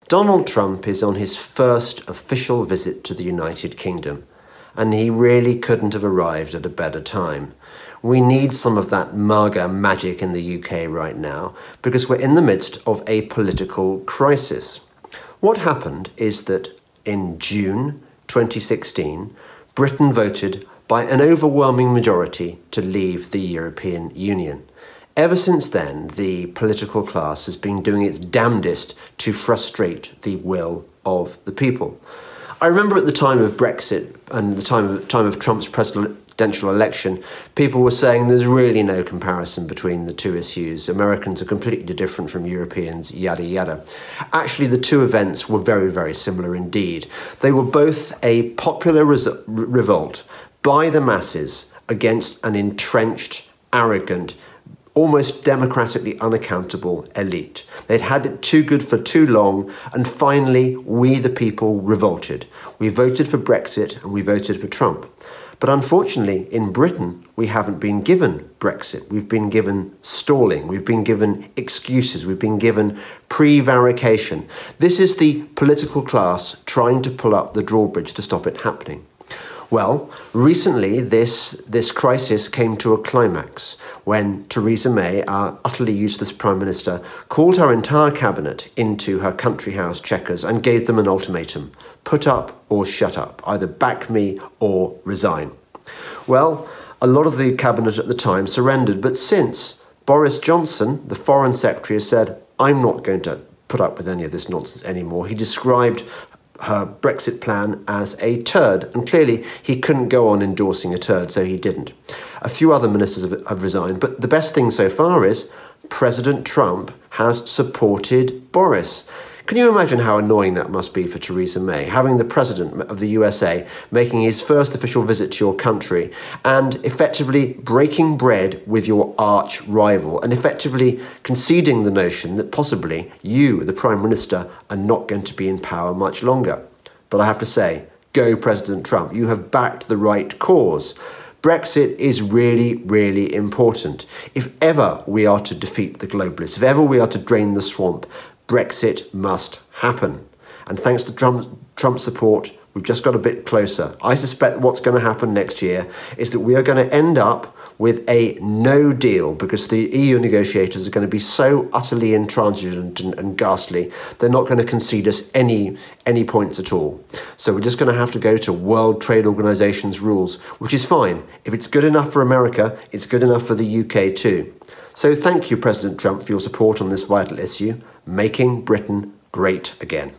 Donald Trump is on his first official visit to the United Kingdom, and he really couldn't have arrived at a better time. We need some of that MAGA magic in the UK right now because we're in the midst of a political crisis. What happened is that in June 2016, Britain voted by an overwhelming majority to leave the European Union. Ever since then, the political class has been doing its damnedest to frustrate the will of the people. I remember at the time of Brexit and the time of Trump's presidential election, people were saying there's really no comparison between the two issues. Americans are completely different from Europeans, yada yada. Actually, the two events were very, very similar indeed. They were both a popular revolt by the masses against an entrenched, arrogant, almost democratically unaccountable elite. They'd had it too good for too long, and finally, we the people revolted. We voted for Brexit and we voted for Trump. But unfortunately, in Britain, we haven't been given Brexit. We've been given stalling. We've been given excuses. We've been given prevarication. This is the political class trying to pull up the drawbridge to stop it happening. Well, recently this crisis came to a climax when Theresa May, our utterly useless Prime Minister, called her entire cabinet into her country house Chequers and gave them an ultimatum: put up or shut up, either back me or resign. Well, a lot of the cabinet at the time surrendered, but since Boris Johnson, the Foreign Secretary, has said, I'm not going to put up with any of this nonsense anymore. He described her Brexit plan as a turd, and clearly he couldn't go on endorsing a turd, so he didn't. A few other ministers have resigned, but the best thing so far is President Trump has supported Boris. Can you imagine how annoying that must be for Theresa May, having the President of the USA making his first official visit to your country and effectively breaking bread with your arch rival and effectively conceding the notion that possibly you, the Prime Minister, are not going to be in power much longer? But I have to say, go President Trump, you have backed the right cause. Brexit is really, really important. If ever we are to defeat the globalists, if ever we are to drain the swamp, Brexit must happen. And thanks to Trump's support, we've just got a bit closer. I suspect what's going to happen next year is that we are going to end up with a no deal because the EU negotiators are going to be so utterly intransigent and ghastly, they're not going to concede us any points at all. So we're just going to have to go to World Trade Organization's rules, which is fine. If it's good enough for America, it's good enough for the UK too. So thank you, President Trump, for your support on this vital issue, making Britain great again.